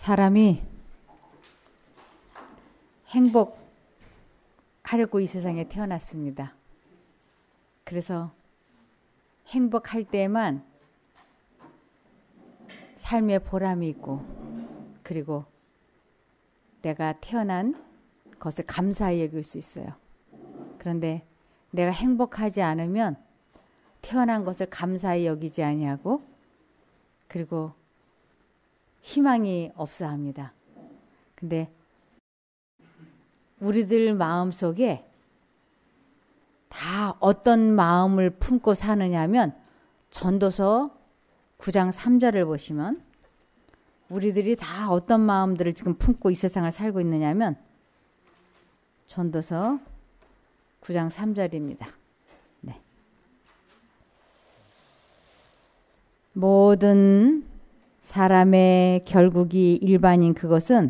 사람이 행복하려고 이 세상에 태어났습니다. 그래서 행복할 때만 삶의 보람이 있고, 그리고 내가 태어난 것을 감사히 여길 수 있어요. 그런데 내가 행복하지 않으면 태어난 것을 감사히 여기지 아니하고, 그리고 희망이 없어 합니다. 근데 우리들 마음속에 다 어떤 마음을 품고 사느냐면, 전도서 9장 3절을 보시면 우리들이 다 어떤 마음들을 지금 품고 이 세상을 살고 있느냐면, 전도서 9장 3절입니다. 네. 모든 사람의 결국이 일반인 그것은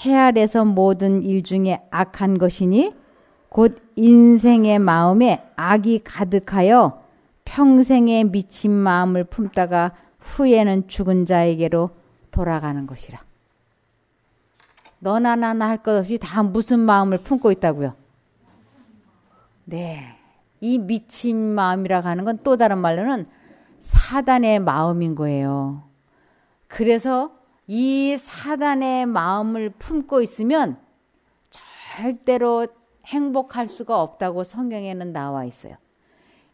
해 아래서 모든 일 중에 악한 것이니 곧 인생의 마음에 악이 가득하여 평생에 미친 마음을 품다가 후에는 죽은 자에게로 돌아가는 것이라. 너나 나나 할 것 없이 다 무슨 마음을 품고 있다고요? 네, 이 미친 마음이라고 하는 건 또 다른 말로는 사단의 마음인 거예요. 그래서 이 사단의 마음을 품고 있으면 절대로 행복할 수가 없다고 성경에는 나와 있어요.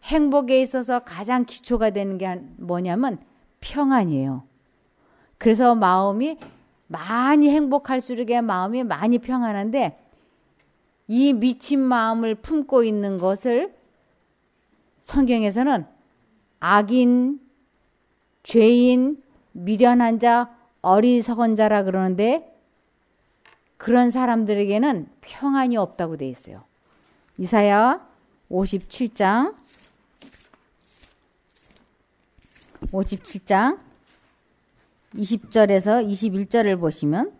행복에 있어서 가장 기초가 되는 게 뭐냐면 평안이에요. 그래서 마음이 많이 행복할수록 마음이 많이 평안한데, 이 미친 마음을 품고 있는 것을 성경에서는 악인, 죄인, 미련한 자, 어리석은 자라 그러는데, 그런 사람들에게는 평안이 없다고 돼 있어요. 이사야 57장 20절에서 21절을 보시면,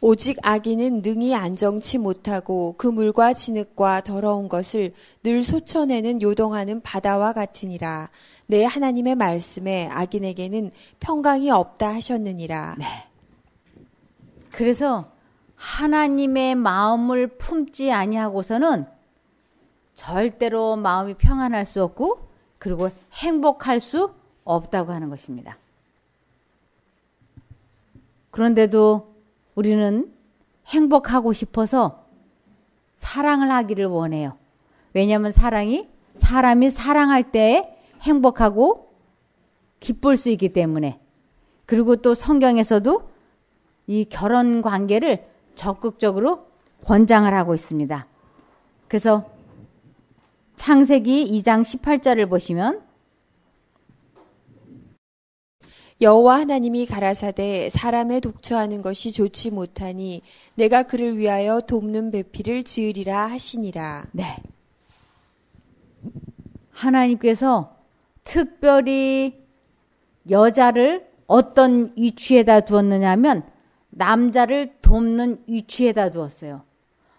오직 악인은 능히 안정치 못하고 그물과 진흙과 더러운 것을 늘 솟아내는 요동하는 바다와 같으니라. 내 하나님의 말씀에 악인에게는 평강이 없다 하셨느니라. 네. 그래서 하나님의 마음을 품지 아니하고서는 절대로 마음이 평안할 수 없고, 그리고 행복할 수 없다고 하는 것입니다. 그런데도 우리는 행복하고 싶어서 사랑을 하기를 원해요. 왜냐하면 사람이 사랑할 때 행복하고 기쁠 수 있기 때문에. 그리고 또 성경에서도 이 결혼 관계를 적극적으로 권장을 하고 있습니다. 그래서 창세기 2장 18절을 보시면, 여호와 하나님이 가라사대 사람의 독처하는 것이 좋지 못하니 내가 그를 위하여 돕는 배필을 지으리라 하시니라. 네. 하나님께서 특별히 여자를 어떤 위치에다 두었느냐 하면 남자를 돕는 위치에다 두었어요.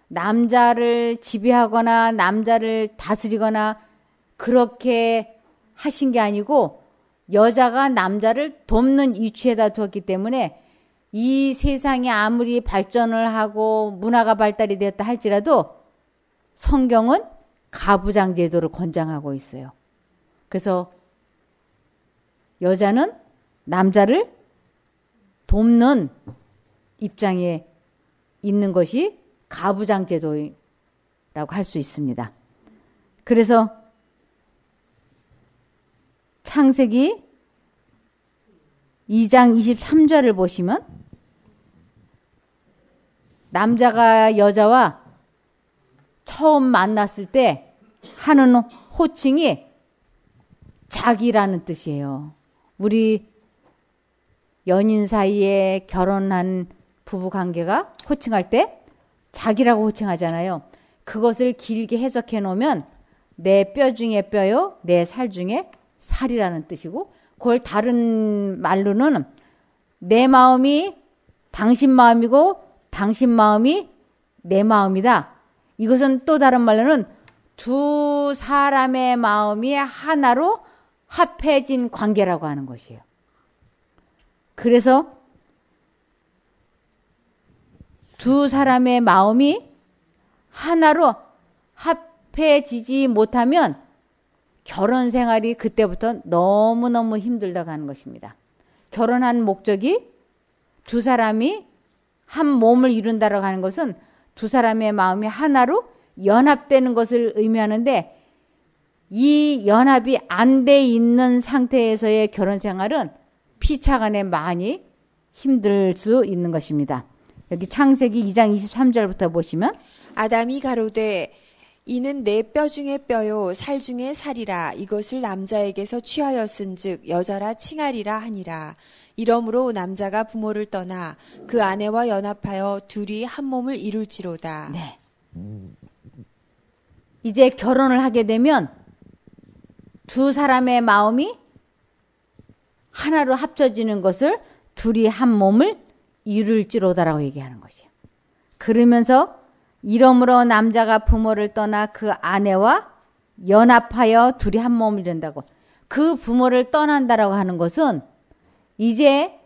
남자를 지배하거나 남자를 다스리거나 그렇게 하신 게 아니고, 여자가 남자를 돕는 위치에다 두었기 때문에 이 세상이 아무리 발전을 하고 문화가 발달이 되었다 할지라도 성경은 가부장 제도를 권장하고 있어요. 그래서 여자는 남자를 돕는 입장에 있는 것이 가부장 제도라고 할 수 있습니다. 그래서 창세기 2장 23절을 보시면, 남자가 여자와 처음 만났을 때 하는 호칭이 자기라는 뜻이에요. 우리 연인 사이에 결혼한 부부 관계가 호칭할 때 자기라고 호칭하잖아요. 그것을 길게 해석해 놓으면 내 뼈 중에 뼈요, 내 살 중에 살이라는 뜻이고, 그걸 다른 말로는 내 마음이 당신 마음이고 당신 마음이 내 마음이다. 이것은 또 다른 말로는 두 사람의 마음이 하나로 합해진 관계라고 하는 것이에요. 그래서 두 사람의 마음이 하나로 합해지지 못하면 결혼 생활이 그때부터 너무너무 힘들다고 하는 것입니다. 결혼한 목적이 두 사람이 한 몸을 이룬다라고 하는 것은 두 사람의 마음이 하나로 연합되는 것을 의미하는데, 이 연합이 안 돼 있는 상태에서의 결혼 생활은 피차간에 많이 힘들 수 있는 것입니다. 여기 창세기 2장 23절부터 보시면, 아담이 가로되 이는 내 뼈 중에 뼈요 살 중에 살이라. 이것을 남자에게서 취하였은즉 여자라 칭하리라 하니라. 이러므로 남자가 부모를 떠나 그 아내와 연합하여 둘이 한 몸을 이룰지로다. 네. 이제 결혼을 하게 되면 두 사람의 마음이 하나로 합쳐지는 것을 둘이 한 몸을 이룰지로다라고 얘기하는 것이에요. 그러면서 이러므로 남자가 부모를 떠나 그 아내와 연합하여 둘이 한 몸을 이룬다고. 그 부모를 떠난다라고 하는 것은 이제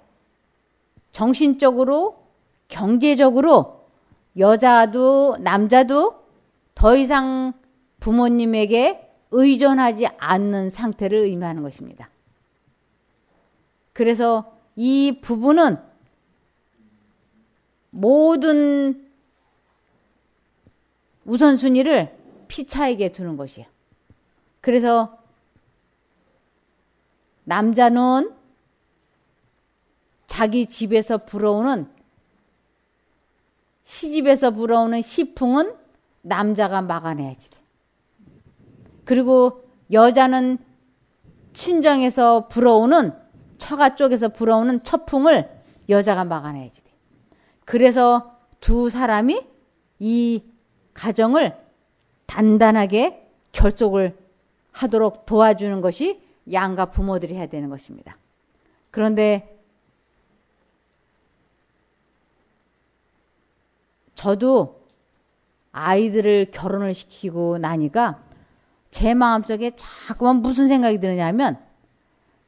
정신적으로, 경제적으로 여자도 남자도 더 이상 부모님에게 의존하지 않는 상태를 의미하는 것입니다. 그래서 이 부부는 모든 우선순위를 피차에게 두는 것이에요. 그래서 남자는 자기 집에서 불어오는, 시집에서 불어오는 시풍은 남자가 막아내야지 돼. 그리고 여자는 친정에서 불어오는, 처가 쪽에서 불어오는 처풍을 여자가 막아내야지 돼. 그래서 두 사람이 이 가정을 단단하게 결속을 하도록 도와주는 것이 양가 부모들이 해야 되는 것입니다. 그런데 저도 아이들을 결혼을 시키고 나니까 제 마음속에 자꾸만 무슨 생각이 드느냐면,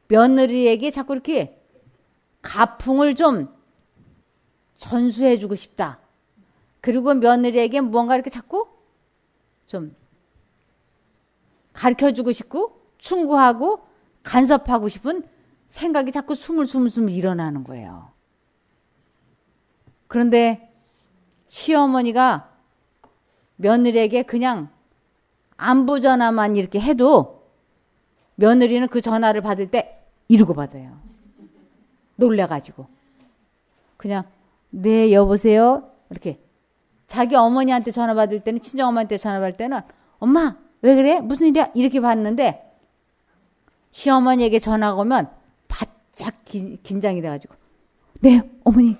며느리에게 자꾸 이렇게 가풍을 좀 전수해주고 싶다. 그리고 며느리에게 뭔가 이렇게 자꾸 좀 가르쳐주고 싶고 충고하고 간섭하고 싶은 생각이 자꾸 스물스물 일어나는 거예요. 그런데 시어머니가 며느리에게 그냥 안부 전화만 이렇게 해도 며느리는 그 전화를 받을 때 이러고 받아요. 놀래가지고. 그냥 네 여보세요 이렇게. 자기 어머니한테 전화 받을 때는, 친정엄마한테 전화 받을 때는 엄마 왜 그래? 무슨 일이야? 이렇게 받는데, 시어머니에게 전화가 오면 바짝 긴장이 돼가지고 네 어머니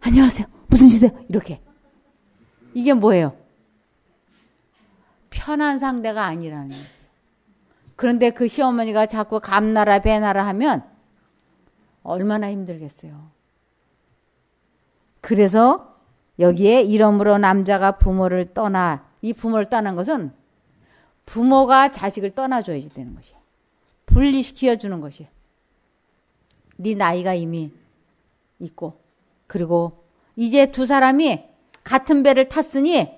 안녕하세요 무슨 일이세요? 이렇게. 이게 뭐예요? 편한 상대가 아니라는 거예요. 그런데 그 시어머니가 자꾸 감나라 배나라 하면 얼마나 힘들겠어요. 그래서 여기에 이러므로 남자가 부모를 떠나, 이 부모를 떠난 것은 부모가 자식을 떠나줘야지 되는 것이에요. 분리시켜 주는 것이에요. 네 나이가 이미 있고, 그리고 이제 두 사람이 같은 배를 탔으니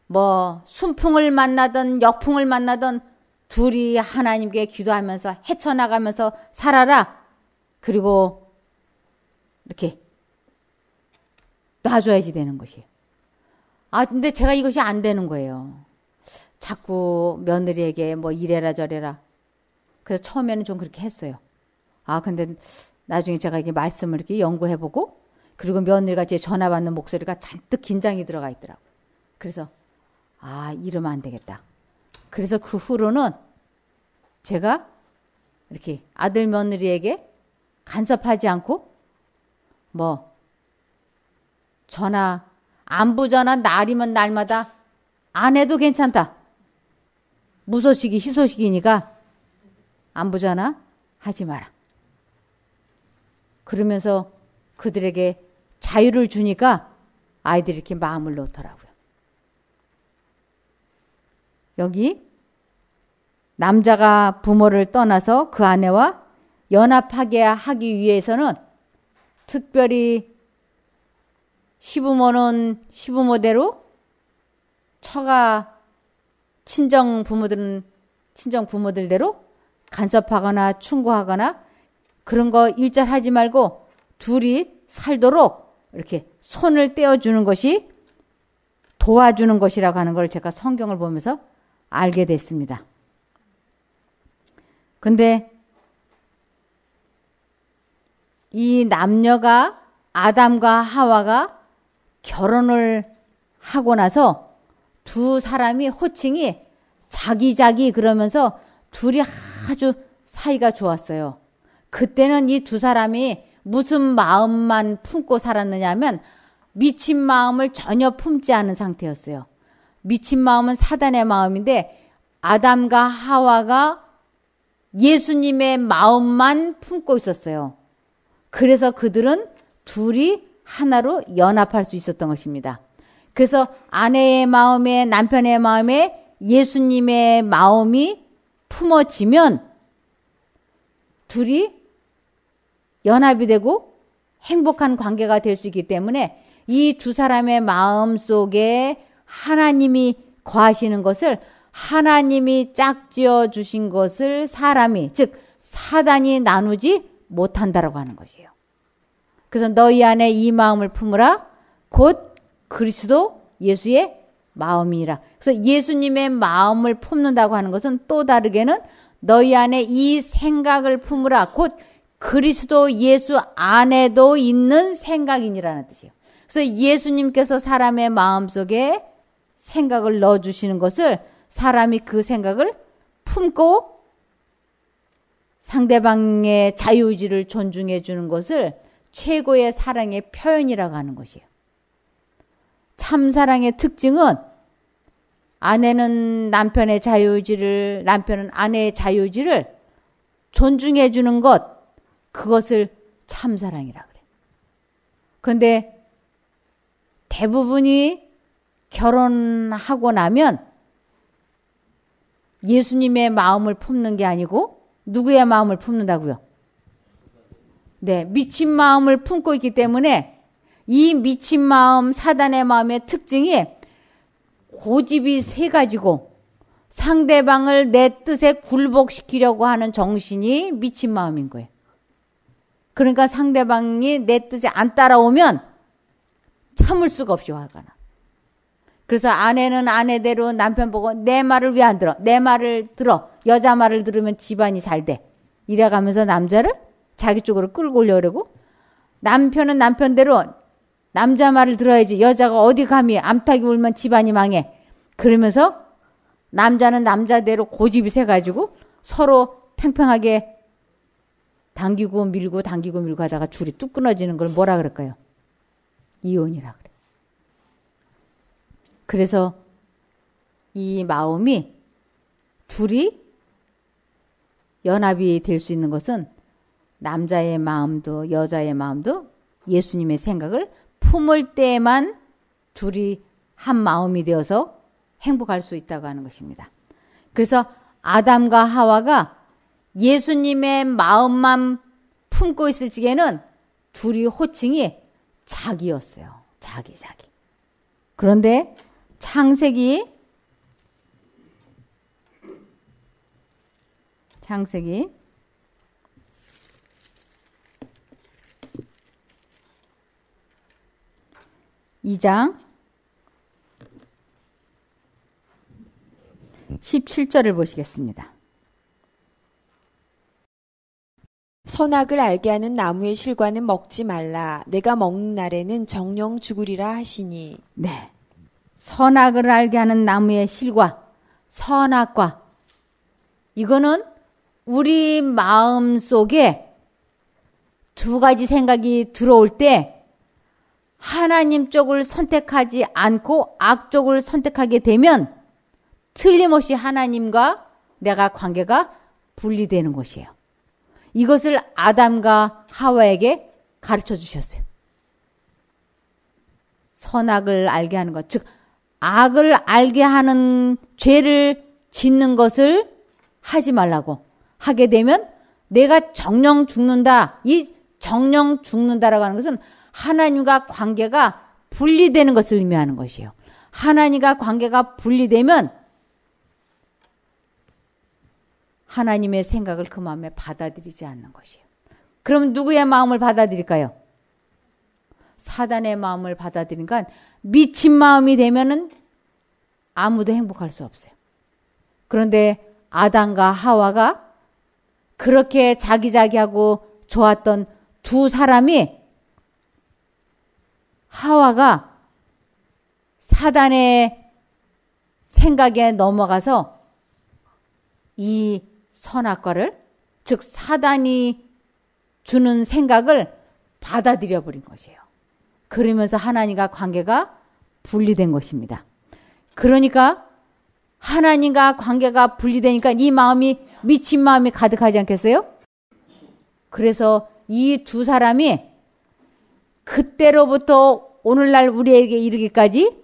뭐 순풍을 만나든 역풍을 만나든 둘이 하나님께 기도하면서 헤쳐나가면서 살아라. 그리고 이렇게 놔줘야지 되는 것이에요. 아, 근데 제가 이것이 안 되는 거예요. 자꾸 며느리에게 뭐 이래라 저래라. 그래서 처음에는 좀 그렇게 했어요. 아, 근데 나중에 제가 이게 말씀을 이렇게 연구해보고, 그리고 며느리가 제 전화 받는 목소리가 잔뜩 긴장이 들어가 있더라고요. 그래서 아, 이러면 안 되겠다. 그래서 그 후로는 제가 이렇게 아들 며느리에게 간섭하지 않고 뭐 전화, 안부 전화 날이면 날마다 안 해도 괜찮다. 무소식이 희소식이니까 안부 전화 하지 마라. 그러면서 그들에게 자유를 주니까 아이들이 이렇게 마음을 놓더라고요. 여기 남자가 부모를 떠나서 그 아내와 연합하게 하기 위해서는 특별히 시부모는 시부모대로, 처가 친정 부모들은 친정 부모들대로 간섭하거나 충고하거나 그런 거 일절하지 말고 둘이 살도록 이렇게 손을 떼어주는 것이 도와주는 것이라고 하는 걸 제가 성경을 보면서 알게 됐습니다. 근데 이 남녀가, 아담과 하와가 결혼을 하고 나서 두 사람이 호칭이 자기자기 그러면서 둘이 아주 사이가 좋았어요. 그때는 이 두 사람이 무슨 마음만 품고 살았느냐 하면 미친 마음을 전혀 품지 않은 상태였어요. 미친 마음은 사단의 마음인데 아담과 하와가 예수님의 마음만 품고 있었어요. 그래서 그들은 둘이 하나로 연합할 수 있었던 것입니다. 그래서 아내의 마음에, 남편의 마음에 예수님의 마음이 품어지면 둘이 연합이 되고 행복한 관계가 될 수 있기 때문에 이 두 사람의 마음 속에 하나님이 거하시는 것을, 하나님이 짝지어 주신 것을 사람이, 즉 사단이 나누지 못한다라고 하는 것이에요. 그래서 너희 안에 이 마음을 품으라 곧 그리스도 예수의 마음이니라. 그래서 예수님의 마음을 품는다고 하는 것은 또 다르게는 너희 안에 이 생각을 품으라 곧 그리스도 예수 안에도 있는 생각이니라는 뜻이에요. 그래서 예수님께서 사람의 마음속에 생각을 넣어주시는 것을 사람이 그 생각을 품고 상대방의 자유의지를 존중해 주는 것을 최고의 사랑의 표현이라고 하는 것이에요. 참사랑의 특징은 아내는 남편의 자유의지를, 남편은 아내의 자유의지를 존중해 주는 것, 그것을 참사랑이라 그래요. 그런데 대부분이 결혼하고 나면 예수님의 마음을 품는 게 아니고 누구의 마음을 품는다고요? 네, 미친 마음을 품고 있기 때문에 이 미친 마음, 사단의 마음의 특징이 고집이 세 가지고 상대방을 내 뜻에 굴복시키려고 하는 정신이 미친 마음인 거예요. 그러니까 상대방이 내 뜻에 안 따라오면 참을 수가 없이 화가 나. 그래서 아내는 아내대로 남편 보고 내 말을 왜 안 들어? 내 말을 들어. 여자 말을 들으면 집안이 잘 돼. 이래가면서 남자를 자기 쪽으로 끌고 오려고, 남편은 남편대로 남자 말을 들어야지. 여자가 어디 감히 암탉이 울면 집안이 망해. 그러면서 남자는 남자대로 고집이 세가지고 서로 팽팽하게 당기고 밀고 하다가 줄이 뚝 끊어지는 걸 뭐라 그럴까요? 이혼이라 그래. 그래서 이 마음이 둘이 연합이 될 수 있는 것은 남자의 마음도 여자의 마음도 예수님의 생각을 품을 때만 둘이 한 마음이 되어서 행복할 수 있다고 하는 것입니다. 그래서 아담과 하와가 예수님의 마음만 품고 있을 적에는 둘이 호칭이 자기였어요. 자기. 그런데 창세기 2장 17절을 보시겠습니다. 선악을 알게 하는 나무의 실과는 먹지 말라. 내가 먹는 날에는 정령 죽으리라 하시니. 네. 선악을 알게 하는 나무의 실과, 선악과. 이거는 우리 마음 속에 두 가지 생각이 들어올 때 하나님 쪽을 선택하지 않고 악 쪽을 선택하게 되면 틀림없이 하나님과 내가 관계가 분리되는 것이에요. 이것을 아담과 하와에게 가르쳐 주셨어요. 선악을 알게 하는 것, 즉 악을 알게 하는 죄를 짓는 것을 하지 말라고. 하게 되면 내가 정령 죽는다. 이 정령 죽는다라고 하는 것은 하나님과 관계가 분리되는 것을 의미하는 것이에요. 하나님과 관계가 분리되면 하나님의 생각을 그 마음에 받아들이지 않는 것이에요. 그럼 누구의 마음을 받아들일까요? 사단의 마음을 받아들이니까 미친 마음이 되면은 아무도 행복할 수 없어요. 그런데 아담과 하와가 그렇게 자기자기하고 좋았던 두 사람이 하와가 사단의 생각에 넘어가서 이 선악과를, 즉 사단이 주는 생각을 받아들여 버린 것이에요. 그러면서 하나님과 관계가 분리된 것입니다. 그러니까 하나님과 관계가 분리되니까 이 마음이 미친 마음이 가득하지 않겠어요? 그래서 이 두 사람이 그때로부터 오늘날 우리에게 이르기까지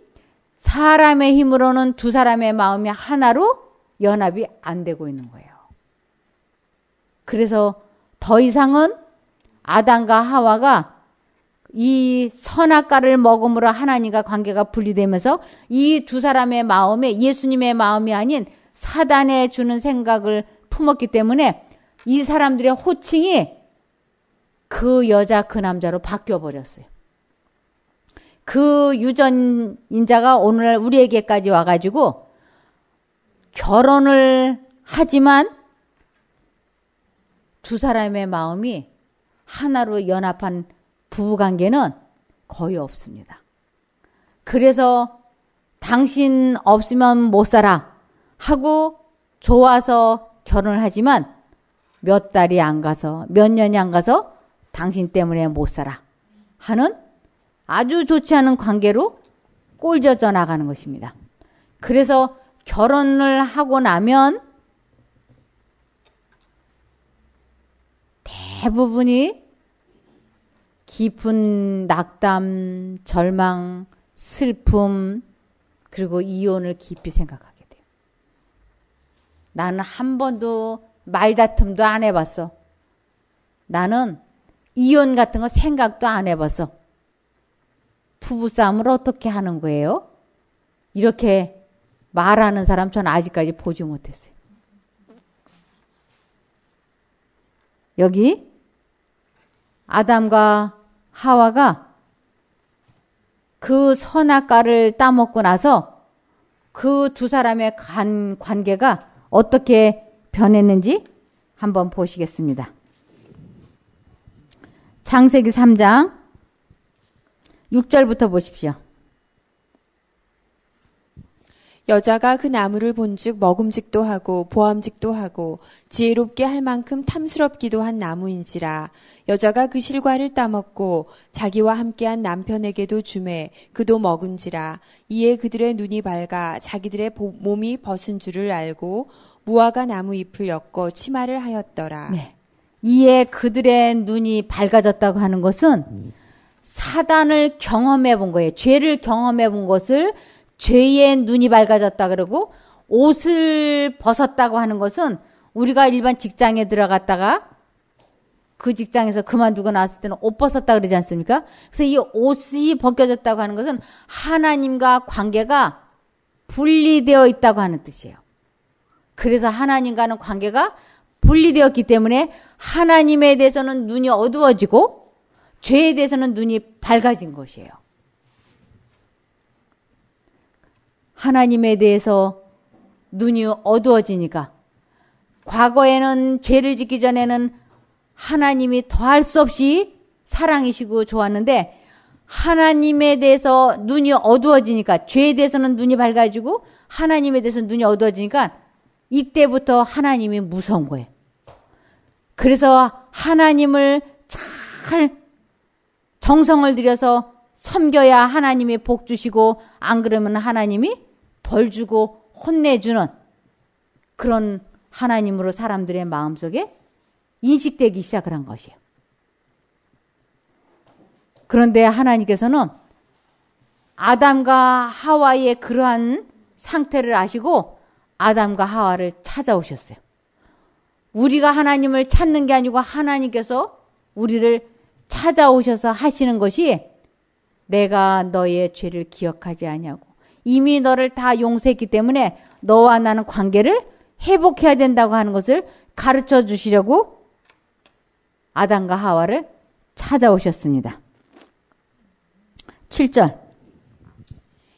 사람의 힘으로는 두 사람의 마음이 하나로 연합이 안 되고 있는 거예요. 그래서 더 이상은 아담과 하와가 이 선악과를 먹음으로 하나님과 관계가 분리되면서 이 두 사람의 마음에 예수님의 마음이 아닌 사단에 주는 생각을 품었기 때문에 이 사람들의 호칭이 그 여자 그 남자로 바뀌어 버렸어요. 그 유전인자가 오늘날 우리에게까지 와가지고 결혼을 하지만 두 사람의 마음이 하나로 연합한 부부관계는 거의 없습니다. 그래서 당신 없으면 못 살아 하고 좋아서 결혼을 하지만 몇 달이 안 가서 몇 년이 안 가서 당신 때문에 못 살아 하는 아주 좋지 않은 관계로 꼴져져 나가는 것입니다. 그래서 결혼을 하고 나면 대부분이 깊은 낙담, 절망, 슬픔, 그리고 이혼을 깊이 생각하게 돼요. 나는 한 번도 말다툼도 안 해봤어. 나는 이혼 같은 거 생각도 안 해봤어. 부부싸움을 어떻게 하는 거예요? 이렇게 말하는 사람 전 아직까지 보지 못했어요. 여기 아담과 하와가 그 선악과를 따먹고 나서 그 두 사람의 관계가 어떻게 변했는지 한번 보시겠습니다. 창세기 3장 6절부터 보십시오. 여자가 그 나무를 본즉 먹음직도 하고 보암직도 하고 지혜롭게 할 만큼 탐스럽기도 한 나무인지라. 여자가 그 실과를 따먹고 자기와 함께한 남편에게도 주매 그도 먹은지라. 이에 그들의 눈이 밝아 자기들의 몸이 벗은 줄을 알고 무화과 나무 잎을 엮어 치마를 하였더라. 네. 이에 그들의 눈이 밝아졌다고 하는 것은 사단을 경험해 본 거예요. 죄를 경험해 본 것을 죄의 눈이 밝아졌다 그러고, 옷을 벗었다고 하는 것은 우리가 일반 직장에 들어갔다가 그 직장에서 그만두고 나왔을 때는 옷 벗었다 그러지 않습니까? 그래서 이 옷이 벗겨졌다고 하는 것은 하나님과 관계가 분리되어 있다고 하는 뜻이에요. 그래서 하나님과는 관계가 분리되었기 때문에 하나님에 대해서는 눈이 어두워지고 죄에 대해서는 눈이 밝아진 것이에요. 하나님에 대해서 눈이 어두워지니까 과거에는 죄를 짓기 전에는 하나님이 더할 수 없이 사랑이시고 좋았는데 하나님에 대해서 눈이 어두워지니까 죄에 대해서는 눈이 밝아지고 하나님에 대해서 눈이 어두워지니까 이때부터 하나님이 무서운 거예요. 그래서 하나님을 잘 정성을 들여서 섬겨야 하나님이 복 주시고 안 그러면 하나님이 벌 주고 혼내주는 그런 하나님으로 사람들의 마음속에 인식되기 시작을 한 것이에요. 그런데 하나님께서는 아담과 하와의 그러한 상태를 아시고 아담과 하와를 찾아오셨어요. 우리가 하나님을 찾는 게 아니고 하나님께서 우리를 찾아오셔서 하시는 것이 내가 너의 죄를 기억하지 아니하고 이미 너를 다 용서했기 때문에 너와 나는 관계를 회복해야 된다고 하는 것을 가르쳐 주시려고 아담과 하와를 찾아오셨습니다. 7절.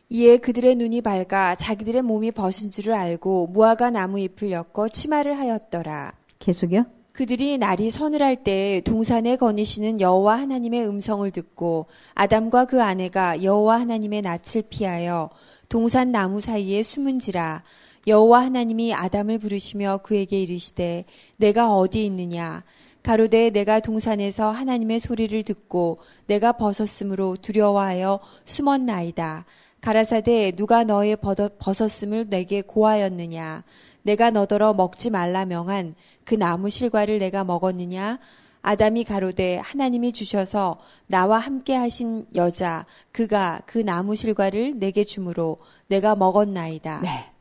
이에 그들의 눈이 밝아 자기들의 몸이 벗은 줄을 알고 무화과 나무 잎을 엮어 치마를 하였더라. 계속요. 그들이 날이 서늘할 때 동산에 거니시는 여호와 하나님의 음성을 듣고 아담과 그 아내가 여호와 하나님의 낯을 피하여 동산 나무 사이에 숨은지라. 여호와 하나님이 아담을 부르시며 그에게 이르시되 내가 어디 있느냐. 가로되 내가 동산에서 하나님의 소리를 듣고 내가 벗었으므로 두려워하여 숨었나이다. 가라사대 누가 너의 벗었음을 내게 고하였느냐. 내가 너더러 먹지 말라 명한 그 나무 실과를 내가 먹었느냐. 아담이 가로되 하나님이 주셔서 나와 함께 하신 여자 그가 그 나무 실과를 내게 주므로 내가 먹었나이다. 네.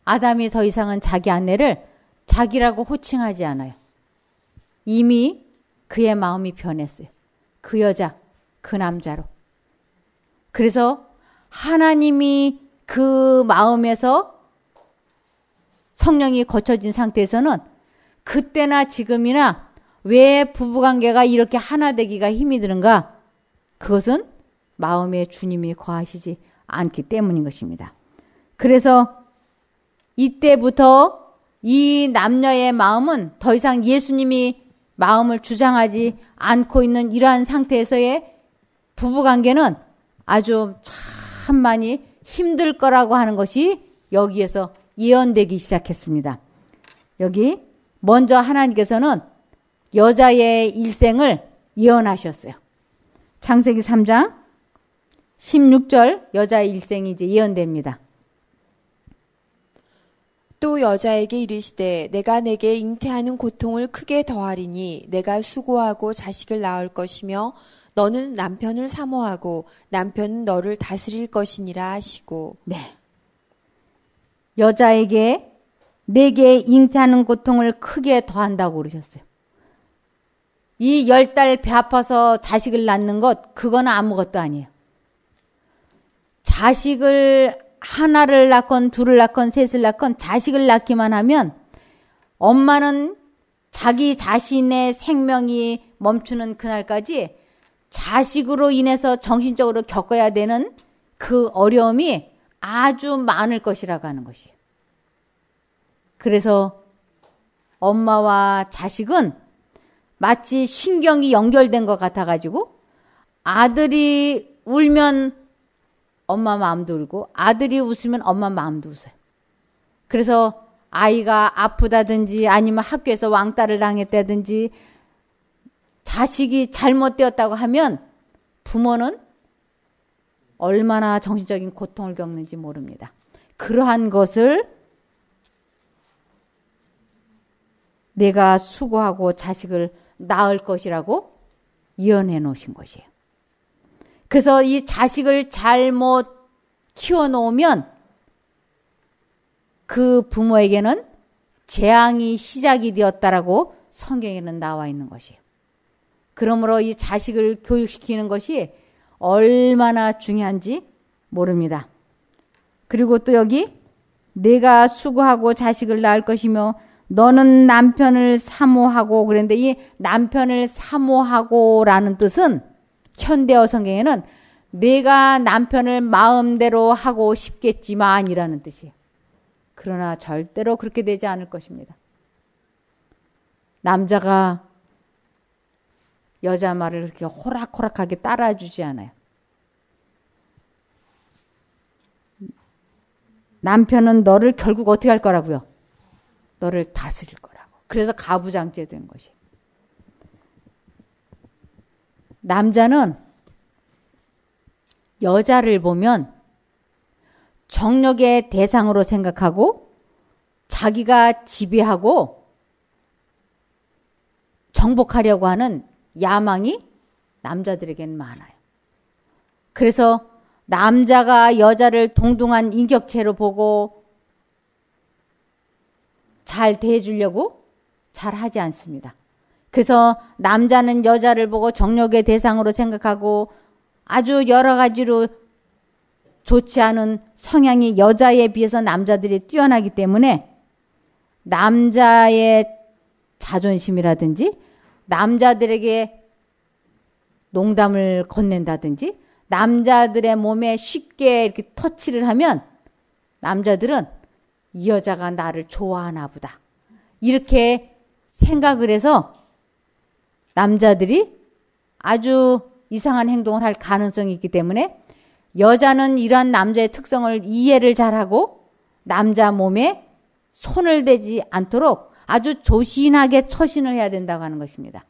아담이 더 이상은 자기 아내를 자기라고 호칭하지 않아요. 이미 그의 마음이 변했어요. 그 여자, 그 남자로. 그래서 하나님이 그 마음에서 성령이 거쳐진 상태에서는 그때나 지금이나 왜 부부관계가 이렇게 하나 되기가 힘이 드는가? 그것은 마음에 주님이 거하시지 않기 때문인 것입니다. 그래서 이때부터 이 남녀의 마음은 더 이상 예수님이 마음을 주장하지 않고 있는 이러한 상태에서의 부부관계는 아주 참 많이 힘들 거라고 하는 것이 여기에서 예언되기 시작했습니다. 여기 먼저 하나님께서는 여자의 일생을 예언하셨어요. 창세기 3장 16절 여자의 일생이 이제 예언됩니다. 또 여자에게 이르시되 내가 내게 잉태하는 고통을 크게 더하리니 내가 수고하고 자식을 낳을 것이며 너는 남편을 사모하고 남편은 너를 다스릴 것이니라 하시고. 네. 여자에게 내게 잉태하는 고통을 크게 더한다고 그러셨어요. 이 10달 배 아파서 자식을 낳는 것 그건 아무것도 아니에요. 자식을 하나를 낳건 둘을 낳건 셋을 낳건 자식을 낳기만 하면 엄마는 자기 자신의 생명이 멈추는 그날까지 자식으로 인해서 정신적으로 겪어야 되는 그 어려움이 아주 많을 것이라고 하는 것이에요. 그래서 엄마와 자식은 마치 신경이 연결된 것 같아가지고 아들이 울면 엄마 마음도 울고 아들이 웃으면 엄마 마음도 웃어요. 그래서 아이가 아프다든지 아니면 학교에서 왕따를 당했다든지 자식이 잘못되었다고 하면 부모는 얼마나 정신적인 고통을 겪는지 모릅니다. 그러한 것을 내가 수고하고 자식을 낳을 것이라고 예언해 놓으신 것이에요. 그래서 이 자식을 잘못 키워놓으면 그 부모에게는 재앙이 시작이 되었다라고 성경에는 나와 있는 것이에요. 그러므로 이 자식을 교육시키는 것이 얼마나 중요한지 모릅니다. 그리고 또 여기 내가 수고하고 자식을 낳을 것이며 너는 남편을 사모하고 그랬는데 이 남편을 사모하고라는 뜻은 현대어 성경에는 내가 남편을 마음대로 하고 싶겠지만이라는 뜻이에요. 그러나 절대로 그렇게 되지 않을 것입니다. 남자가 여자 말을 그렇게 호락호락하게 따라주지 않아요. 남편은 너를 결국 어떻게 할 거라고요? 너를 다스릴 거라고. 그래서 가부장제 된 것이에요. 남자는 여자를 보면 정력의 대상으로 생각하고 자기가 지배하고 정복하려고 하는 야망이 남자들에겐 많아요. 그래서 남자가 여자를 동등한 인격체로 보고 잘 대해주려고 잘 하지 않습니다. 그래서 남자는 여자를 보고 정력의 대상으로 생각하고 아주 여러 가지로 좋지 않은 성향이 여자에 비해서 남자들이 뛰어나기 때문에 남자의 자존심이라든지 남자들에게 농담을 건넨다든지 남자들의 몸에 쉽게 이렇게 터치를 하면 남자들은 이 여자가 나를 좋아하나 보다. 이렇게 생각을 해서 남자들이 아주 이상한 행동을 할 가능성이 있기 때문에 여자는 이러한 남자의 특성을 이해를 잘하고 남자 몸에 손을 대지 않도록 아주 조신하게 처신을 해야 된다고 하는 것입니다.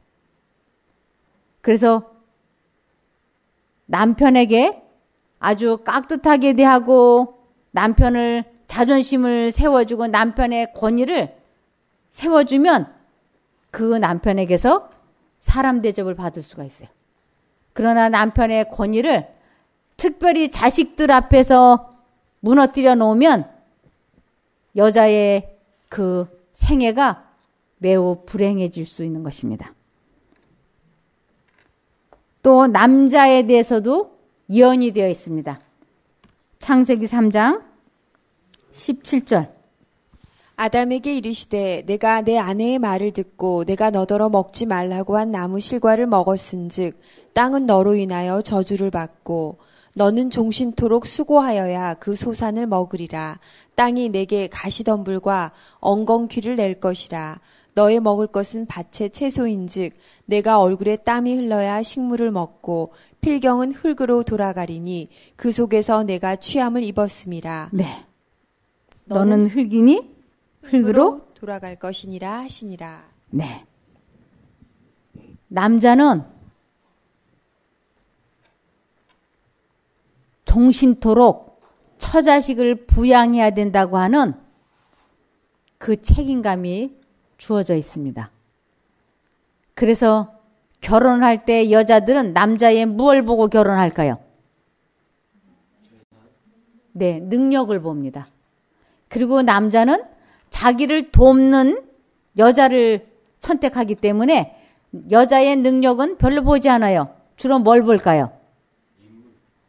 그래서 남편에게 아주 깍듯하게 대하고 남편을 자존심을 세워주고 남편의 권위를 세워주면 그 남편에게서 사람 대접을 받을 수가 있어요. 그러나 남편의 권위를 특별히 자식들 앞에서 무너뜨려 놓으면 여자의 그 생애가 매우 불행해질 수 있는 것입니다. 또 남자에 대해서도 예언이 되어 있습니다. 창세기 3장 17절. 아담에게 이르시되 내가 내 아내의 말을 듣고 내가 너더러 먹지 말라고 한 나무 실과를 먹었은즉 땅은 너로 인하여 저주를 받고 너는 종신토록 수고하여야 그 소산을 먹으리라. 땅이 내게 가시덤불과 엉겅퀴를 낼 것이라. 너의 먹을 것은 밭의 채소인즉 내가 얼굴에 땀이 흘러야 식물을 먹고 필경은 흙으로 돌아가리니 그 속에서 내가 취함을 입었음이라. 네. 너는 흙이니 흙으로 돌아갈 것이니라 하시니라. 네. 남자는 종신토록 처자식을 부양해야 된다고 하는 그 책임감이 주어져 있습니다. 그래서 결혼할 때 여자들은 남자의 무엇을 보고 결혼할까요? 네, 능력을 봅니다. 그리고 남자는 자기를 돕는 여자를 선택하기 때문에 여자의 능력은 별로 보지 않아요. 주로 뭘 볼까요?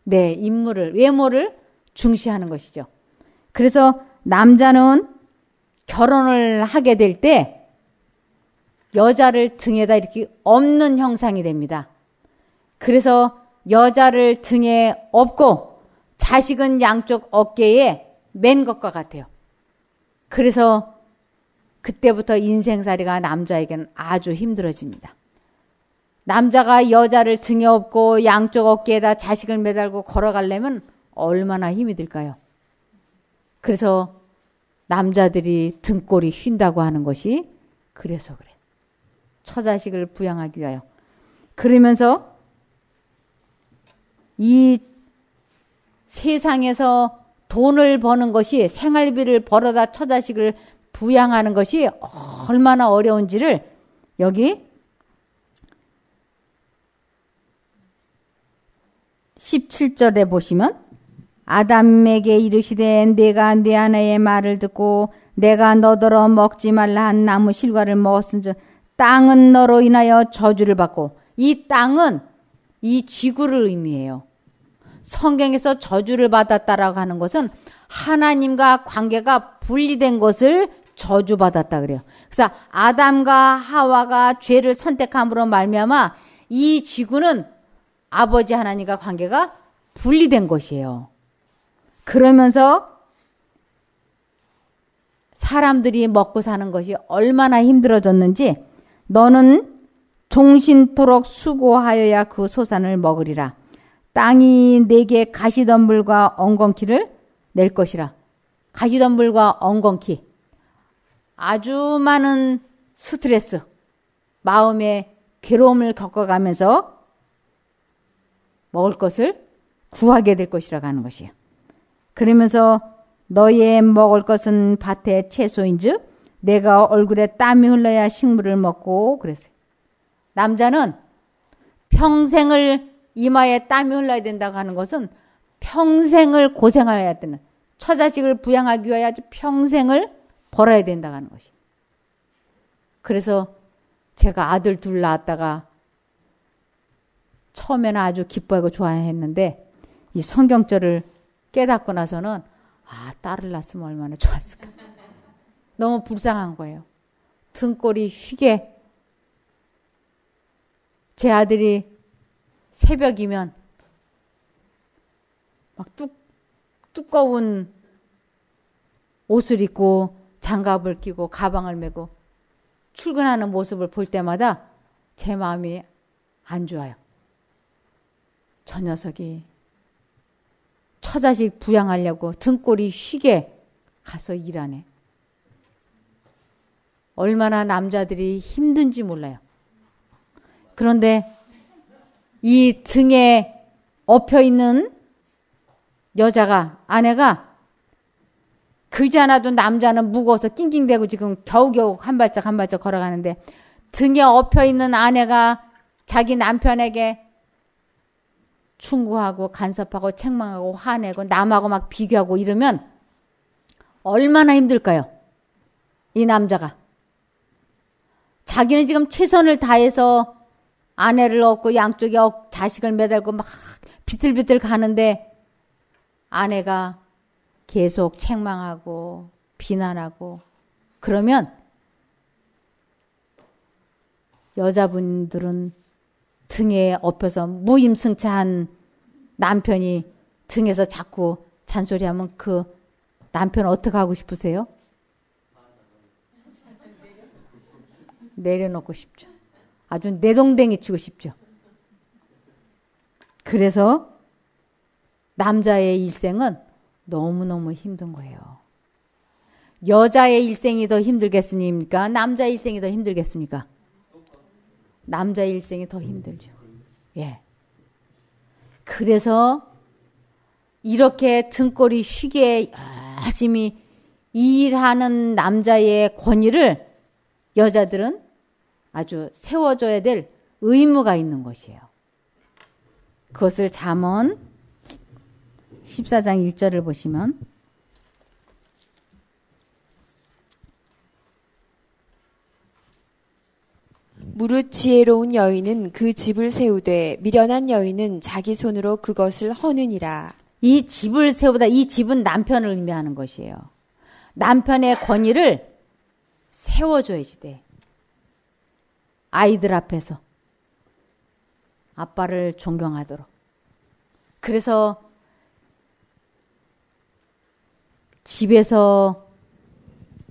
네, 인물을, 외모를 중시하는 것이죠. 그래서 남자는 결혼을 하게 될 때 여자를 등에다 이렇게 업는 형상이 됩니다. 그래서 여자를 등에 업고 자식은 양쪽 어깨에 맨 것과 같아요. 그래서 그때부터 인생살이가 남자에게는 아주 힘들어집니다. 남자가 여자를 등에 업고 양쪽 어깨에다 자식을 매달고 걸어가려면 얼마나 힘이 들까요? 그래서 남자들이 등골이 휜다고 하는 것이 그래서 그래. 처자식을 부양하기 위하여. 그러면서 이 세상에서 돈을 버는 것이 생활비를 벌어다 처자식을 부양하는 것이 얼마나 어려운지를 여기 17절에 보시면 아담에게 이르시되 내가 내 아내의 말을 듣고 내가 너더러 먹지 말라 한 나무 실과를 먹었은즉 땅은 너로 인하여 저주를 받고 이 땅은 이 지구를 의미해요. 성경에서 저주를 받았다라고 하는 것은 하나님과 관계가 분리된 것을 저주받았다 그래요. 그래서 아담과 하와가 죄를 선택함으로 말미암아 이 지구는 아버지 하나님과 관계가 분리된 것이에요. 그러면서 사람들이 먹고 사는 것이 얼마나 힘들어졌는지 너는 종신토록 수고하여야 그 소산을 먹으리라. 땅이 내게 가시덤불과 엉겅퀴를 낼 것이라. 가시덤불과 엉겅퀴. 아주 많은 스트레스, 마음의 괴로움을 겪어가면서 먹을 것을 구하게 될 것이라고 하는 것이에요. 그러면서 너의 먹을 것은 밭의 채소인즉 내가 얼굴에 땀이 흘러야 식물을 먹고 그랬어요. 남자는 평생을 이마에 땀이 흘러야 된다고 하는 것은 평생을 고생해야 되는 처자식을 부양하기 위하여 아주 평생을 벌어야 된다고 하는 것이에요. 그래서 제가 아들 둘 낳았다가 처음에는 아주 기뻐하고 좋아했는데 이 성경절을 깨닫고 나서는 딸을 낳았으면 얼마나 좋았을까. 너무 불쌍한 거예요. 등골이 휘게 제 아들이 새벽이면 막 두꺼운 옷을 입고 장갑을 끼고 가방을 메고 출근하는 모습을 볼 때마다 제 마음이 안 좋아요. 저 녀석이 처자식 부양하려고 등골이 휘게 가서 일하네. 얼마나 남자들이 힘든지 몰라요. 그런데 이 등에 엎여있는 여자가, 아내가 그지 않아도 남자는 무거워서 낑낑대고 지금 겨우겨우 한 발짝 한 발짝 걸어가는데 등에 엎여있는 아내가 자기 남편에게 충고하고 간섭하고 책망하고 화내고 남하고 막 비교하고 이러면 얼마나 힘들까요? 이 남자가. 자기는 지금 최선을 다해서 아내를 얻고 양쪽에 자식을 매달고 막 비틀비틀 가는데 아내가 계속 책망하고 비난하고 그러면 여자분들은 등에 엎여서 무임승차한 남편이 등에서 자꾸 잔소리하면 그 남편 어떻게 하고 싶으세요? 내려놓고 싶죠. 아주 내동댕이 치고 싶죠. 그래서 남자의 일생은 너무너무 힘든 거예요. 여자의 일생이 더 힘들겠습니까? 남자의 일생이 더 힘들겠습니까? 남자의 일생이 더 힘들죠. 예. 그래서 이렇게 등골이 휘게 열심히 일하는 남자의 권위를 여자들은 아주 세워줘야 될 의무가 있는 것이에요. 그것을 잠언 14장 1절을 보시면 무릇 지혜로운 여인은 그 집을 세우되 미련한 여인은 자기 손으로 그것을 허느니라. 이 집을 세우다, 이 집은 남편을 의미하는 것이에요. 남편의 권위를 세워줘야지 돼. 아이들 앞에서 아빠를 존경하도록. 그래서 집에서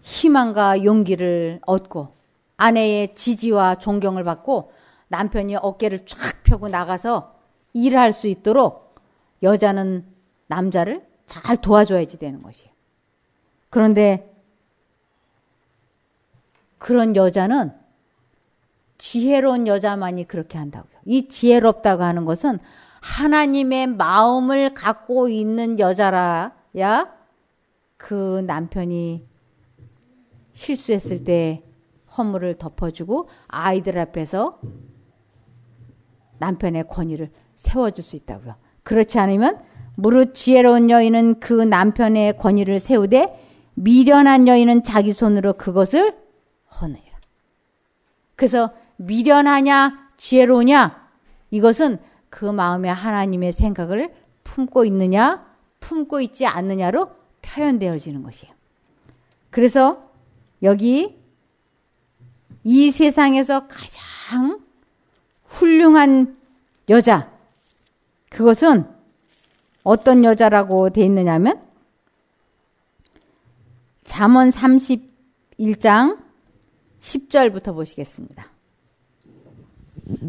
희망과 용기를 얻고 아내의 지지와 존경을 받고 남편이 어깨를 쫙 펴고 나가서 일할 수 있도록 여자는 남자를 잘 도와줘야지 되는 것이에요. 그런데 그런 여자는 지혜로운 여자만이 그렇게 한다고요. 이 지혜롭다고 하는 것은 하나님의 마음을 갖고 있는 여자라야 그 남편이 실수했을 때 허물을 덮어주고 아이들 앞에서 남편의 권위를 세워줄 수 있다고요. 그렇지 않으면 무릇 지혜로운 여인은 그 남편의 권위를 세우되 미련한 여인은 자기 손으로 그것을 허느니라. 그래서 미련하냐 지혜로우냐 이것은 그 마음에 하나님의 생각을 품고 있느냐 품고 있지 않느냐로 표현되어지는 것이에요. 그래서 여기 이 세상에서 가장 훌륭한 여자, 그것은 어떤 여자라고 되어 있느냐면 잠언 31장 10절부터 보시겠습니다.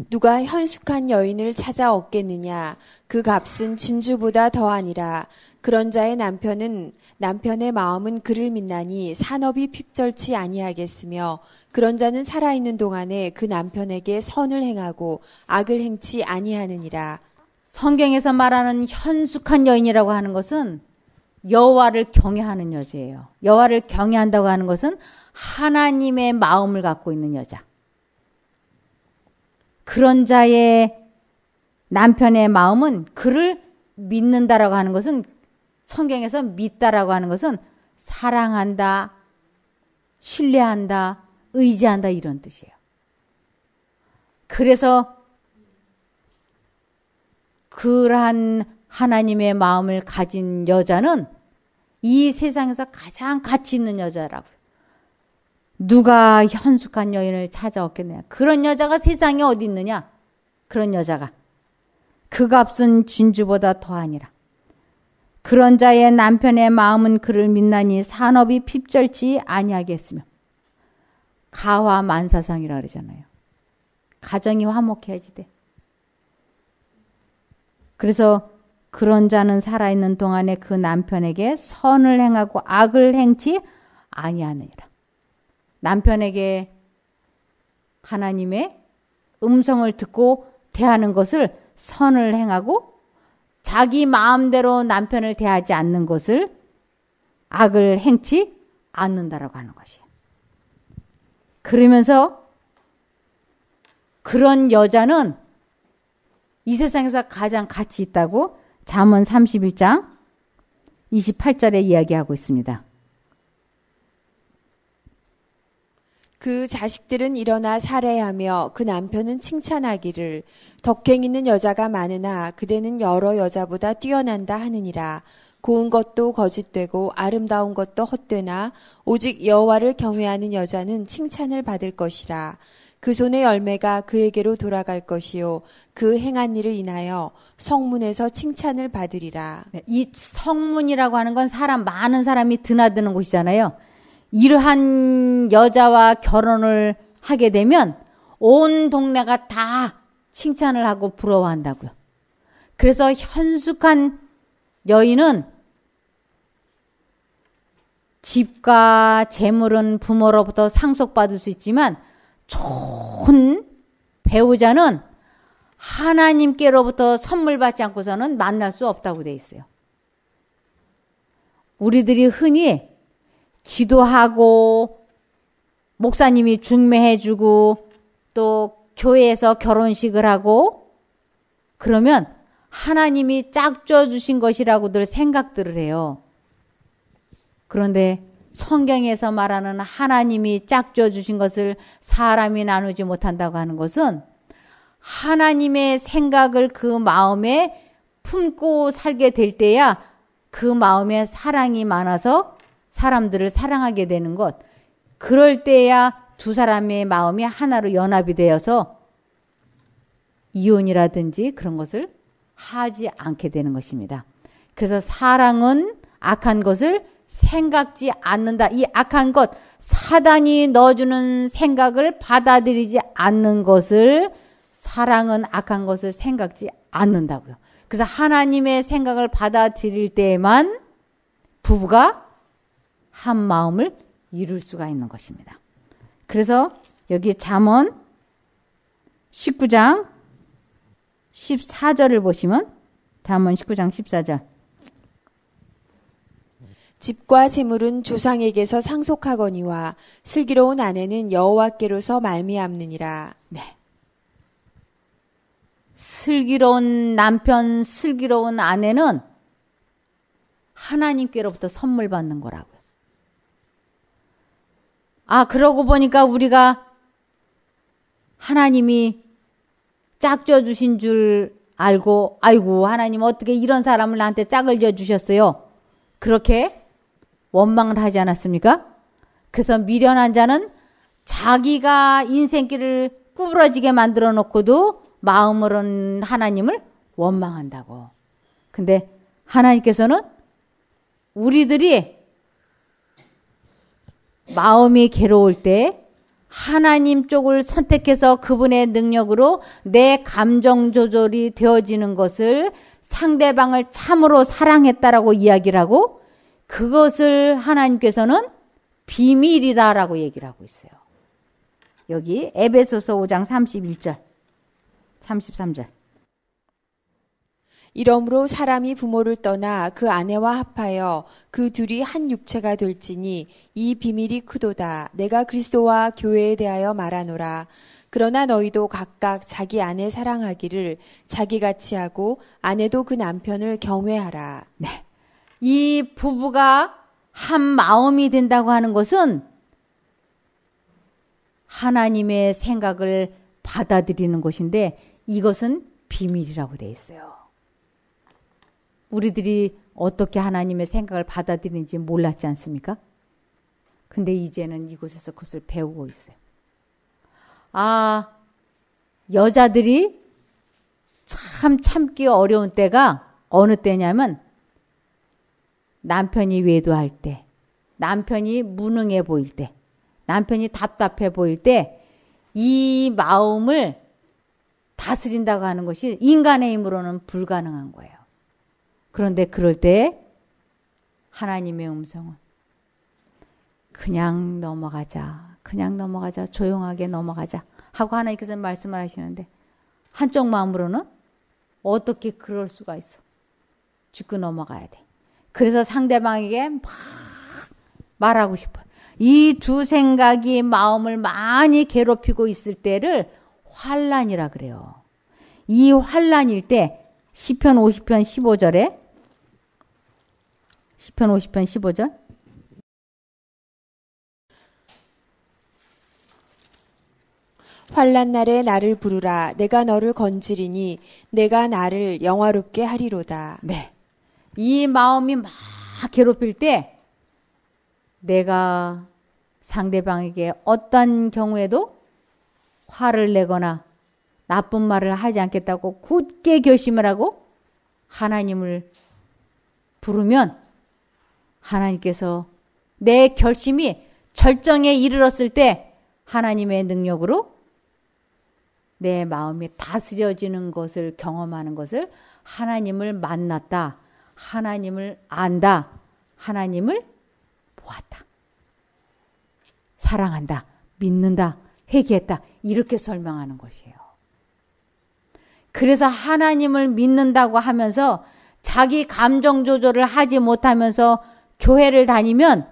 누가 현숙한 여인을 찾아 얻겠느냐? 그 값은 진주보다 더하니라. 그런 자의 남편은 남편의 마음은 그를 믿나니 산업이 핍절치 아니하겠으며 그런 자는 살아있는 동안에 그 남편에게 선을 행하고 악을 행치 아니하느니라. 성경에서 말하는 현숙한 여인이라고 하는 것은 여호와를 경외하는 여자예요. 여호와를 경외한다고 하는 것은 하나님의 마음을 갖고 있는 여자. 그런 자의 남편의 마음은 그를 믿는다라고 하는 것은 성경에서 믿다라고 하는 것은 사랑한다, 신뢰한다, 의지한다 이런 뜻이에요. 그래서 그러한 하나님의 마음을 가진 여자는 이 세상에서 가장 가치 있는 여자라고요. 누가 현숙한 여인을 찾아왔겠느냐. 그런 여자가 세상에 어디 있느냐. 그런 여자가. 그 값은 진주보다 더하니라. 그런 자의 남편의 마음은 그를 믿나니 산업이 핍절치 아니하겠으며. 가화만사상이라 그러잖아요. 가정이 화목해야지 돼. 그래서 그런 자는 살아있는 동안에 그 남편에게 선을 행하고 악을 행치 아니하느니라. 남편에게 하나님의 음성을 듣고 대하는 것을 선을 행하고 자기 마음대로 남편을 대하지 않는 것을 악을 행치 않는다라고 하는 것이에요. 그러면서 그런 여자는 이 세상에서 가장 가치 있다고 잠언 31장 28절에 이야기하고 있습니다. 그 자식들은 일어나 살해하며 그 남편은 칭찬하기를 덕행 있는 여자가 많으나 그대는 여러 여자보다 뛰어난다 하느니라. 고운 것도 거짓되고 아름다운 것도 헛되나 오직 여호와를 경외하는 여자는 칭찬을 받을 것이라. 그 손의 열매가 그에게로 돌아갈 것이요 그 행한 일을 인하여 성문에서 칭찬을 받으리라. 이 성문이라고 하는 건 많은 사람이 드나드는 곳이잖아요. 이러한 여자와 결혼을 하게 되면 온 동네가 다 칭찬을 하고 부러워한다고요. 그래서 현숙한 여인은 집과 재물은 부모로부터 상속받을 수 있지만 좋은 배우자는 하나님께로부터 선물 받지 않고서는 만날 수 없다고 돼 있어요. 우리들이 흔히 기도하고 목사님이 중매해주고 또 교회에서 결혼식을 하고 그러면 하나님이 짝져 주신 것이라고들 생각들을 해요. 그런데 성경에서 말하는 하나님이 짝져 주신 것을 사람이 나누지 못한다고 하는 것은 하나님의 생각을 그 마음에 품고 살게 될 때야 그 마음에 사랑이 많아서 사람들을 사랑하게 되는 것. 그럴 때야 두 사람의 마음이 하나로 연합이 되어서 이혼이라든지 그런 것을 하지 않게 되는 것입니다. 그래서 사랑은 악한 것을 생각지 않는다. 이 악한 것, 사단이 넣어주는 생각을 받아들이지 않는 것을 사랑은 악한 것을 생각지 않는다고요. 그래서 하나님의 생각을 받아들일 때에만 부부가 한 마음을 이룰 수가 있는 것입니다. 그래서 여기 잠언 19장 14절을 보시면 잠언 19장 14절 집과 재물은 조상에게서 상속하거니와 슬기로운 아내는 여호와께로서 말미암느니라. 네. 슬기로운 남편, 슬기로운 아내는 하나님께로부터 선물 받는 거라고요. 아, 그러고 보니까 우리가 하나님이 짝져 주신 줄 알고, 아이고, 하나님 어떻게 이런 사람을 나한테 짝을 져 주셨어요? 그렇게 원망을 하지 않았습니까? 그래서 미련한 자는 자기가 인생길을 구부러지게 만들어 놓고도 마음으로는 하나님을 원망한다고. 근데 하나님께서는 우리들이 마음이 괴로울 때 하나님 쪽을 선택해서 그분의 능력으로 내 감정 조절이 되어지는 것을 상대방을 참으로 사랑했다라고 이야기를 하고 그것을 하나님께서는 비밀이다라고 얘기를 하고 있어요. 여기 에베소서 5장 31절, 33절. 이러므로 사람이 부모를 떠나 그 아내와 합하여 그 둘이 한 육체가 될지니 이 비밀이 크도다. 내가 그리스도와 교회에 대하여 말하노라. 그러나 너희도 각각 자기 아내 사랑하기를 자기같이 하고 아내도 그 남편을 경외하라. 네. 이 부부가 한 마음이 된다고 하는 것은 하나님의 생각을 받아들이는 것인데 이것은 비밀이라고 되어 있어요. 우리들이 어떻게 하나님의 생각을 받아들이는지 몰랐지 않습니까? 근데 이제는 이곳에서 그것을 배우고 있어요. 아, 여자들이 참 참기 어려운 때가 어느 때냐면 남편이 외도할 때, 남편이 무능해 보일 때, 남편이 답답해 보일 때 이 마음을 다스린다고 하는 것이 인간의 힘으로는 불가능한 거예요. 그런데 그럴 때 하나님의 음성은 그냥 넘어가자, 그냥 넘어가자, 조용하게 넘어가자 하고 하나님께서 말씀을 하시는데 한쪽 마음으로는 어떻게 그럴 수가 있어. 짚고 넘어가야 돼. 그래서 상대방에게 막 말하고 싶어요. 이 두 생각이 마음을 많이 괴롭히고 있을 때를 환난이라 그래요. 이 환난일 때 시편 50편 15절에 시편 50편 15절 환난 날에 나를 부르라. 내가 너를 건지리니 내가 나를 영화롭게 하리로다. 네. 이 마음이 막 괴롭힐 때 내가 상대방에게 어떤 경우에도 화를 내거나 나쁜 말을 하지 않겠다고 굳게 결심을 하고 하나님을 부르면 하나님께서 내 결심이 절정에 이르렀을 때 하나님의 능력으로 내 마음이 다스려지는 것을 경험하는 것을 하나님을 만났다. 하나님을 안다. 하나님을 보았다. 사랑한다. 믿는다. 회개했다. 이렇게 설명하는 것이에요. 그래서 하나님을 믿는다고 하면서 자기 감정 조절을 하지 못하면서 교회를 다니면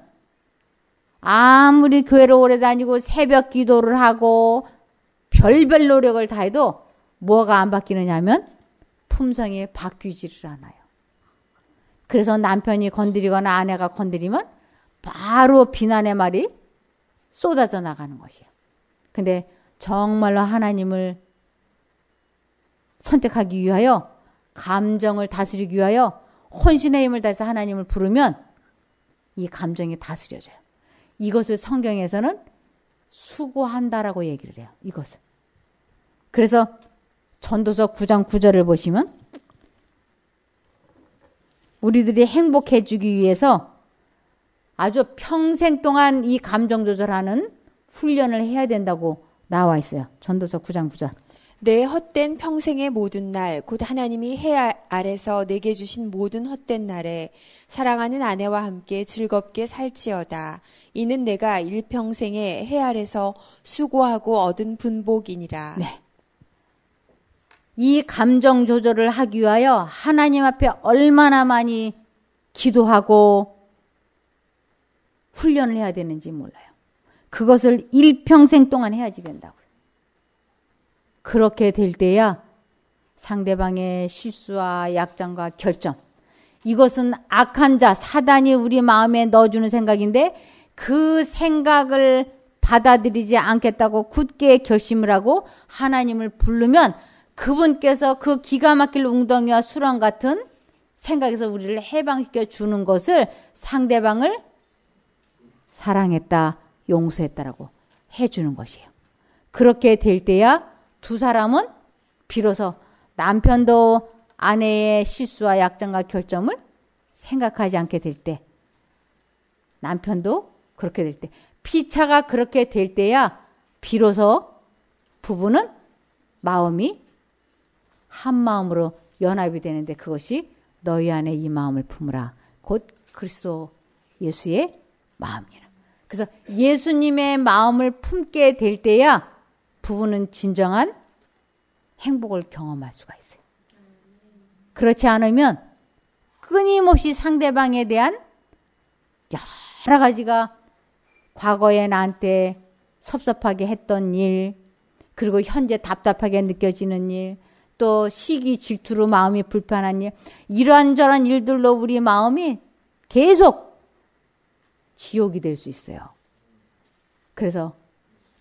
아무리 교회를 오래 다니고 새벽 기도를 하고 별별 노력을 다해도 뭐가 안 바뀌느냐 하면 품성이 바뀌지를 않아요. 그래서 남편이 건드리거나 아내가 건드리면 바로 비난의 말이 쏟아져 나가는 것이에요. 근데 정말로 하나님을 선택하기 위하여 감정을 다스리기 위하여 혼신의 힘을 다해서 하나님을 부르면 이 감정이 다스려져요. 이것을 성경에서는 수고한다라고 얘기를 해요. 이것을. 그래서 전도서 9장 9절을 보시면 우리들이 행복해지기 위해서 아주 평생 동안 이 감정 조절하는 훈련을 해야 된다고 나와 있어요. 전도서 9장 9절. 내 헛된 평생의 모든 날, 곧 하나님이 해 아래서 내게 주신 모든 헛된 날에 사랑하는 아내와 함께 즐겁게 살지어다. 이는 내가 일평생에 해 아래서 수고하고 얻은 분복이니라. 네. 이 감정 조절을 하기 위하여 하나님 앞에 얼마나 많이 기도하고 훈련을 해야 되는지 몰라요. 그것을 일평생 동안 해야지 된다고요. 그렇게 될 때야 상대방의 실수와 약점과 결점, 이것은 악한 자, 사단이 우리 마음에 넣어주는 생각인데 그 생각을 받아들이지 않겠다고 굳게 결심을 하고 하나님을 부르면 그분께서 그 기가 막힐 웅덩이와 수렁 같은 생각에서 우리를 해방시켜 주는 것을 상대방을 사랑했다, 용서했다라고 해주는 것이에요. 그렇게 될 때야 두 사람은 비로소 남편도 아내의 실수와 약점과 결점을 생각하지 않게 될 때, 남편도 그렇게 될 때, 피차가 그렇게 될 때야 비로소 부부는 마음이 한 마음으로 연합이 되는데 그것이 너희 안에 이 마음을 품으라. 곧 그리스도 예수의 마음이라. 그래서 예수님의 마음을 품게 될 때야 부부는 진정한 행복을 경험할 수가 있어요. 그렇지 않으면 끊임없이 상대방에 대한 여러 가지가 과거에 나한테 섭섭하게 했던 일, 그리고 현재 답답하게 느껴지는 일, 또 시기 질투로 마음이 불편한 일, 이러한저런 일들로 우리 마음이 계속 지옥이 될 수 있어요. 그래서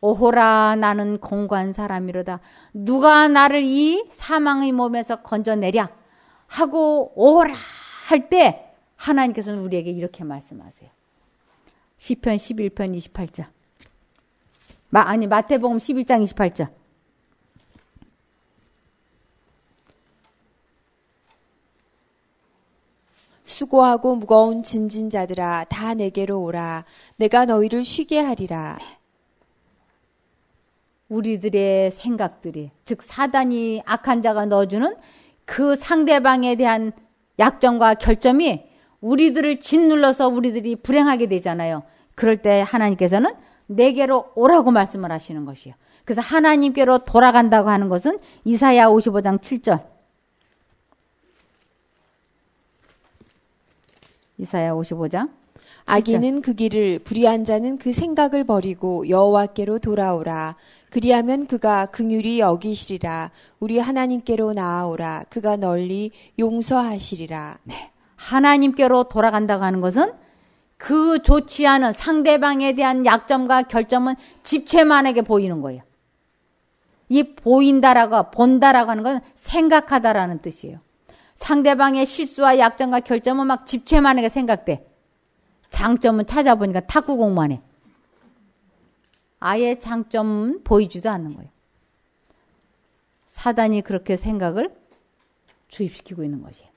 오호라 나는 공고한 사람이로다. 누가 나를 이 사망의 몸에서 건져내랴 하고 오호라 할 때 하나님께서는 우리에게 이렇게 말씀하세요. 시편 11편 28절. 마태복음 11장 28절. 수고하고 무거운 짐진 자들아 다 내게로 오라. 내가 너희를 쉬게 하리라. 우리들의 생각들이, 즉 사단이 악한 자가 넣어주는 그 상대방에 대한 약점과 결점이 우리들을 짓눌러서 우리들이 불행하게 되잖아요. 그럴 때 하나님께서는 내게로 오라고 말씀을 하시는 것이에요. 그래서 하나님께로 돌아간다고 하는 것은 이사야 55장 7절. 이사야 55장 7절. 악인은 그 길을, 불의한 자는 그 생각을 버리고 여호와께로 돌아오라. 그리하면 그가 긍휼히 여기시리라. 우리 하나님께로 나아오라. 그가 널리 용서하시리라. 네. 하나님께로 돌아간다고 하는 것은 그 좋지 않은 상대방에 대한 약점과 결점은 집체만하게 보이는 거예요. 이 보인다라고, 본다라고 하는 건 생각하다라는 뜻이에요. 상대방의 실수와 약점과 결점은 막 집체만하게 생각돼. 장점은 찾아보니까 탁구 공부하네. 아예 장점은 보이지도 않는 거예요. 사단이 그렇게 생각을 주입시키고 있는 것이에요.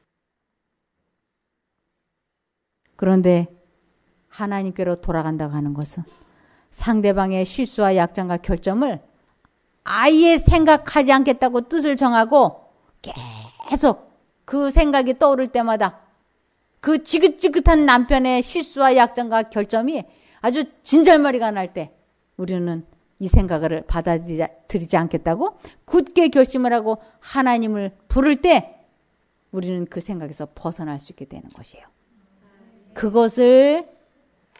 그런데 하나님께로 돌아간다고 하는 것은 상대방의 실수와 약점과 결점을 아예 생각하지 않겠다고 뜻을 정하고 계속 그 생각이 떠오를 때마다 그 지긋지긋한 남편의 실수와 약점과 결점이 아주 진절머리가 날 때 우리는 이 생각을 받아들이지 않겠다고 굳게 결심을 하고 하나님을 부를 때 우리는 그 생각에서 벗어날 수 있게 되는 것이에요. 그것을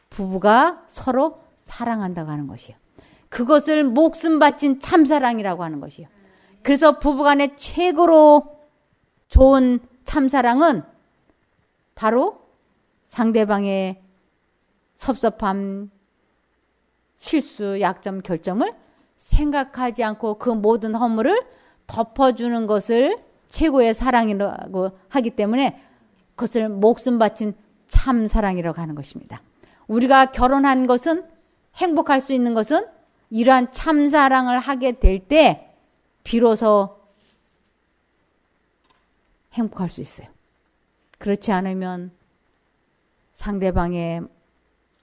부부가 서로 사랑한다고 하는 것이에요. 그것을 목숨 바친 참사랑이라고 하는 것이에요. 그래서 부부간의 최고로 좋은 참사랑은 바로 상대방의 섭섭함, 실수, 약점, 결점을 생각하지 않고 그 모든 허물을 덮어주는 것을 최고의 사랑이라고 하기 때문에 그것을 목숨 바친 참사랑이라고 하는 것입니다. 우리가 결혼한 것은 행복할 수 있는 것은 이러한 참사랑을 하게 될 때 비로소 행복할 수 있어요. 그렇지 않으면 상대방의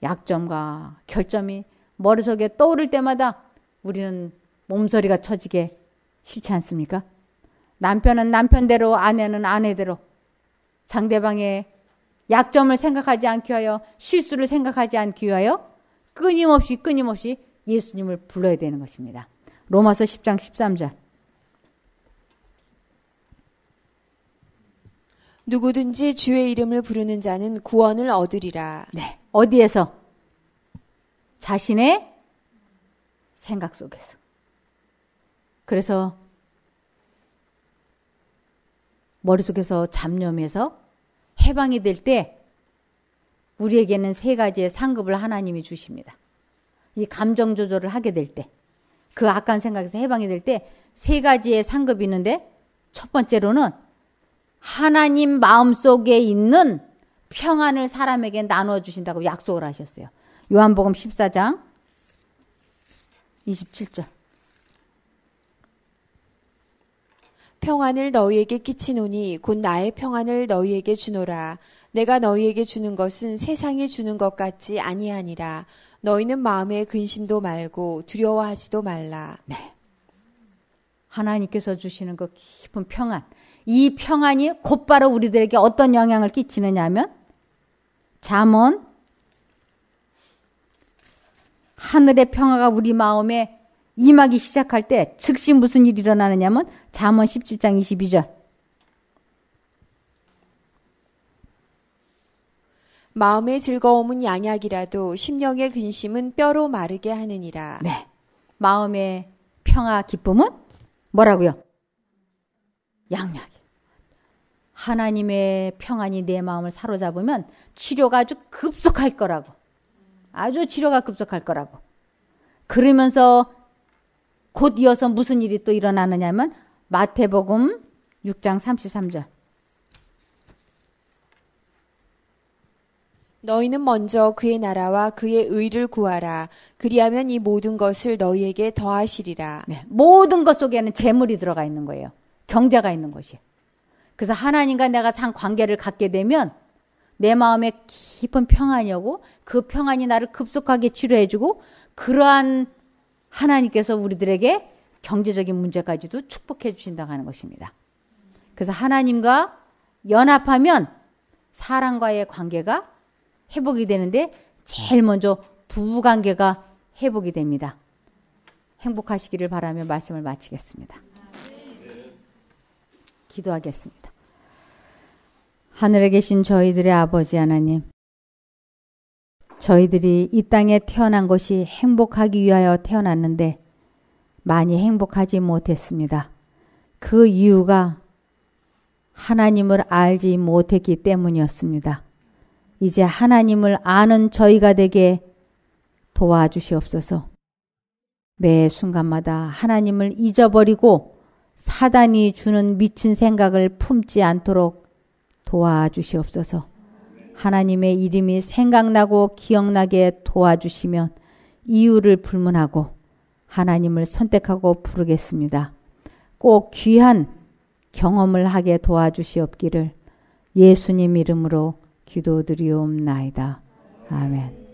약점과 결점이 머릿속에 떠오를 때마다 우리는 몸서리가 쳐지게 싫지 않습니까? 남편은 남편대로, 아내는 아내대로 상대방의 약점을 생각하지 않기 위하여, 실수를 생각하지 않기 위하여 끊임없이 예수님을 불러야 되는 것입니다. 로마서 10장 13절. 누구든지 주의 이름을 부르는 자는 구원을 얻으리라. 네. 어디에서? 자신의 생각 속에서. 그래서 머릿속에서 잡념에서 해방이 될 때 우리에게는 세 가지의 상급을 하나님이 주십니다. 이 감정 조절을 하게 될 때, 그 악한 생각에서 해방이 될 때 세 가지의 상급이 있는데, 첫 번째로는 하나님 마음속에 있는 평안을 사람에게 나누어 주신다고 약속을 하셨어요. 요한복음 14장 27절. 평안을 너희에게 끼치노니 곧 나의 평안을 너희에게 주노라. 내가 너희에게 주는 것은 세상이 주는 것 같지 아니하니라. 너희는 마음에 근심도 말고 두려워하지도 말라. 네. 하나님께서 주시는 그 깊은 평안. 이 평안이 곧바로 우리들에게 어떤 영향을 끼치느냐 하면 잠언 하늘의 평화가 우리 마음에 임하기 시작할 때 즉시 무슨 일이 일어나느냐면 잠언 17장 22절. 마음의 즐거움은 양약이라도 심령의 근심은 뼈로 마르게 하느니라. 네. 마음의 평화, 기쁨은 뭐라고요? 양약이에요. 하나님의 평안이 내 마음을 사로잡으면 치료가 아주 급속할 거라고. 아주 치료가 급속할 거라고. 그러면서 곧 이어서 무슨 일이 또 일어나느냐면 마태복음 6장 33절. 너희는 먼저 그의 나라와 그의 의를 구하라. 그리하면 이 모든 것을 너희에게 더하시리라. 네, 모든 것 속에는 재물이 들어가 있는 거예요. 경제가 있는 것이에요. 그래서 하나님과 내가 산 관계를 갖게 되면 내 마음에 깊은 평안이 오고 그 평안이 나를 급속하게 치료해주고 그러한 하나님께서 우리들에게 경제적인 문제까지도 축복해 주신다고 하는 것입니다. 그래서 하나님과 연합하면 사람과의 관계가 회복이 되는데 제일 먼저 부부관계가 회복이 됩니다. 행복하시기를 바라며 말씀을 마치겠습니다. 기도하겠습니다. 하늘에 계신 저희들의 아버지 하나님, 저희들이 이 땅에 태어난 것이 행복하기 위하여 태어났는데 많이 행복하지 못했습니다. 그 이유가 하나님을 알지 못했기 때문이었습니다. 이제 하나님을 아는 저희가 되게 도와주시옵소서. 매 순간마다 하나님을 잊어버리고 사단이 주는 미친 생각을 품지 않도록 도와주시옵소서. 하나님의 이름이 생각나고 기억나게 도와주시면 이유를 불문하고 하나님을 선택하고 부르겠습니다. 꼭 귀한 경험을 하게 도와주시옵기를 예수님 이름으로 기도드리옵나이다. 아멘.